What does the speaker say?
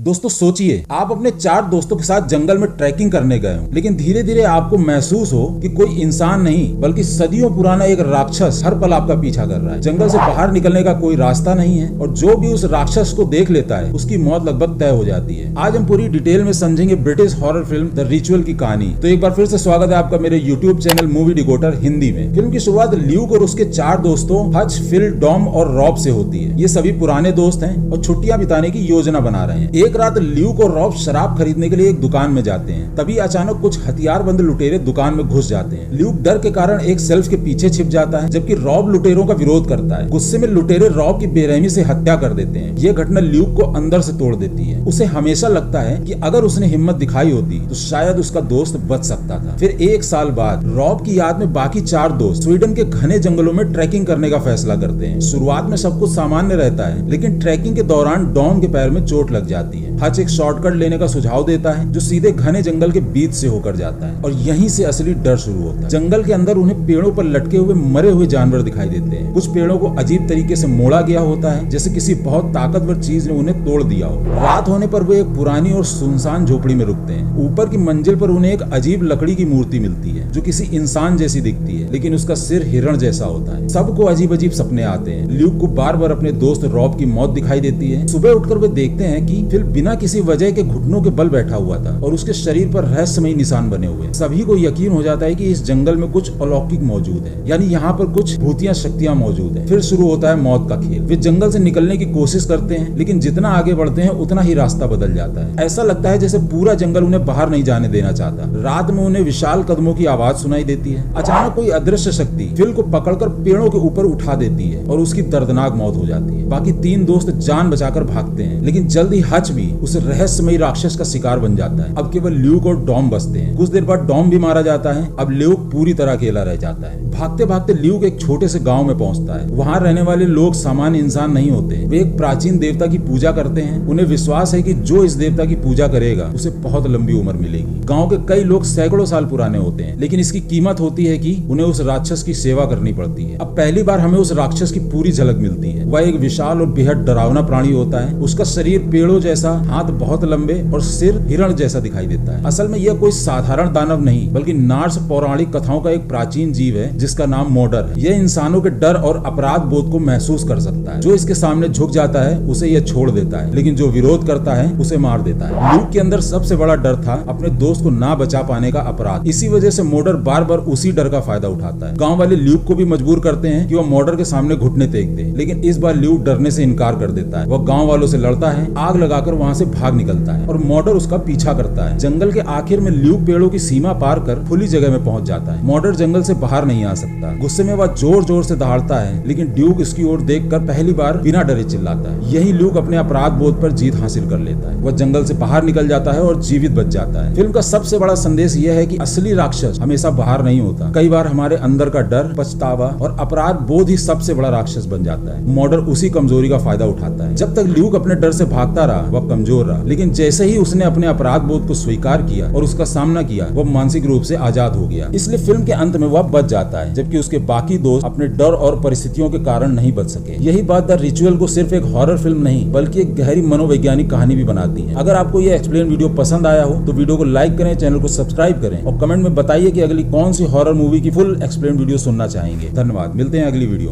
दोस्तों सोचिए, आप अपने 4 दोस्तों के साथ जंगल में ट्रैकिंग करने गए हो, लेकिन धीरे धीरे आपको महसूस हो कि कोई इंसान नहीं बल्कि सदियों पुराना एक राक्षस हर पल आपका पीछा कर रहा है। जंगल से बाहर निकलने का कोई रास्ता नहीं है और जो भी उस राक्षस को देख लेता है उसकी मौत लगभग तय हो जाती है। आज हम पूरी डिटेल में समझेंगे British horror film the ritual की कहानी। तो एक बार फिर से स्वागत है आपका मेरे YouTube channel movie decoder Hindi में। फिल्म की शुरुआत ल्यूक और उसके 4 दोस्तों हच, फिल, डॉम और रॉब से होती है। ये सभी पुराने दोस्त हैं और छुट्टियां बिताने की योजना बना रहे हैं। एक रात ल्यूक और रॉब शराब खरीदने के लिए एक दुकान में जाते हैं। तभी अचानक कुछ हथियारबंद लुटेरे दुकान में घुस जाते हैं। ल्यूक डर के कारण एक शेल्फ के पीछे छिप जाता है, जबकि रॉब लुटेरों का विरोध करता है। गुस्से में लुटेरे रॉब की बेरहमी से हत्या कर देते हैं। ये घटना ल्यूक को अंदर से तोड़ देती है। उसे हमेशा लगता है कि अगर उसने हिम्मत दिखाई होती तो शायद उसका दोस्त बच सकता था। फिर 1 साल बाद रॉब की याद में बाकी 4 दोस्त स्वीडन के घने जंगलों में ट्रैकिंग करने का फैसला करते हैं। शुरुआत में सब कुछ सामान्य रहता है, लेकिन ट्रैकिंग के दौरान डॉम के पैर में चोट लग जाती है। हच एक शॉर्टकट लेने का सुझाव देता है जो सीधे घने जंगल के बीच से होकर जाता है और यहीं से असली डर शुरू होता है। जंगल के अंदर उन्हें पेड़ों पर लटके हुए मरे हुए जानवर दिखाई देते हैं। कुछ पेड़ों को अजीब तरीके से मोड़ा गया होता है, जैसे किसी बहुत ताकतवर चीज ने उन्हें तोड़ दिया हो। रात होने पर वे एक पुरानी और सुनसान झोपड़ी में रुकते हैं। ऊपर की मंजिल पर उन्हें एक अजीब लकड़ी की मूर्ति मिलती है जो किसी इंसान जैसी दिखती है, लेकिन उसका सिर हिरण जैसा होता है। सबको अजीब अजीब सपने आते हैं। ल्यूक को बार बार अपने दोस्त रॉब की मौत दिखाई देती है। सुबह उठकर वे देखते हैं कि फिल बिना किसी वजह के घुटनों के बल बैठा हुआ था और उसके शरीर पर रहस्यमयी निशान बने हुए। सभी को यकीन हो जाता है कि इस जंगल में कुछ अलौकिक मौजूद है, यानी यहाँ पर कुछ भूतिया शक्तियाँ मौजूद है। फिर शुरू होता है मौत का खेल। वे जंगल से निकलने की कोशिश करते हैं, लेकिन जितना आगे बढ़ते हैं उतना ही रास्ता बदल जाता है। ऐसा लगता है जैसे पूरा जंगल उन्हें बाहर नहीं जाने देना चाहता। रात में उन्हें विशाल कदमों की आवाज सुनाई देती है। अचानक कोई अदृश्य शक्ति फिल को पकड़कर पेड़ों के ऊपर उठा देती है और उसकी दर्दनाक मौत हो जाती है। बाकी 3 दोस्त जान बचाकर भागते हैं, लेकिन जल्द ही हच भी उस रहस्यमयी राक्षस का शिकार बन जाता है। अब केवल ल्यूक और डॉम बचते हैं। कुछ देर बाद डॉम भी मारा जाता है। अब ल्यूक पूरी तरह अकेला रह जाता है। भागते भागते ल्यूक एक छोटे से गांव में पहुंचता है। वहां रहने वाले लोग सामान्य इंसान नहीं होते। वे एक प्राचीन देवता की पूजा करते हैं। उन्हें विश्वास है कि जो इस देवता की पूजा करेगा उसे बहुत लंबी उम्र मिलेगी। गांव के कई लोग सैकड़ों साल पुराने होते हैं, लेकिन इसकी कीमत होती है कि उन्हें उस राक्षस की सेवा करनी पड़ती है। अब पहली बार हमें उस राक्षस की पूरी झलक मिलती है। वह एक विशाल और बेहद डरावना प्राणी होता है। उसका शरीर पेड़ों जैसा, हाथ बहुत लंबे और सिर हिरण जैसा दिखाई देता है। असल में यह कोई साधारण दानव नहीं, बल्कि नार्स पौराणिक कथाओं का एक प्राचीन जीव है जिसका नाम मोडर है। यह इंसानों के डर और अपराध बोध को महसूस कर सकता है। जो इसके सामने झुक जाता है उसे यह छोड़ देता है, लेकिन जो विरोध करता है उसे मार देता है। ल्यूक के अंदर सबसे बड़ा डर था अपने दोस्त को ना बचा पाने का अपराध। इसी वजह से मोडर बार बार उसी डर का फायदा उठाता है। गांव वाले ल्यूक को भी मजबूर करते हैं कि वह मोडर के सामने घुटने टेक दे, लेकिन इस बार ल्यूक डरने से इनकार कर देता है। वह गांव वालों से लड़ता है, आग लगाकर वहां से भाग निकलता है और मोडर उसका पीछा करता है। जंगल के आखिर में ल्यूक पेड़ों की सीमा पार कर खुली जगह में पहुंच जाता है। मोडर जंगल से बाहर नहीं आ सकता। गुस्से में वह जोर जोर से दहाड़ता है, लेकिन ड्यूक इसकी ओर देखकर पहली बार बिना डरे चिल्लाता है। यही ल्यूक अपने अपराध बोध पर जीत हासिल कर लेता है। वह जंगल से बाहर निकल जाता है और जीवित बच जाता है। फिल्म का सबसे बड़ा संदेश यह है कि असली राक्षस हमेशा बाहर नहीं होता। कई बार हमारे अंदर का डर, पछतावा और अपराध बोध ही सबसे बड़ा राक्षस बन जाता है। मोडर उसी कमजोरी का फायदा उठाता है। जब तक ल्यूक अपने डर से भागता रहा वह कमजोर रहा, लेकिन जैसे ही उसने अपने अपराध बोध को स्वीकार किया और उसका सामना किया, वह मानसिक रूप से आजाद हो गया। इसलिए फिल्म के अंत में वह बच जाता है, जबकि उसके बाकी दोस्त अपने डर और परिस्थितियों के कारण नहीं बच सके। यही बात द रिचुअल को सिर्फ एक हॉरर फिल्म नहीं बल्कि एक गहरी मनोवैज्ञानिक कहानी भी बनाती है। अगर आपको यह एक्सप्लेन वीडियो पसंद आया हो तो वीडियो को लाइक करें, चैनल को सब्सक्राइब करें और कमेंट में बताइए कि अगली कौन सी हॉरर मूवी की फुल एक्सप्लेन वीडियो सुनना चाहेंगे। धन्यवाद, मिलते हैं अगली वीडियो।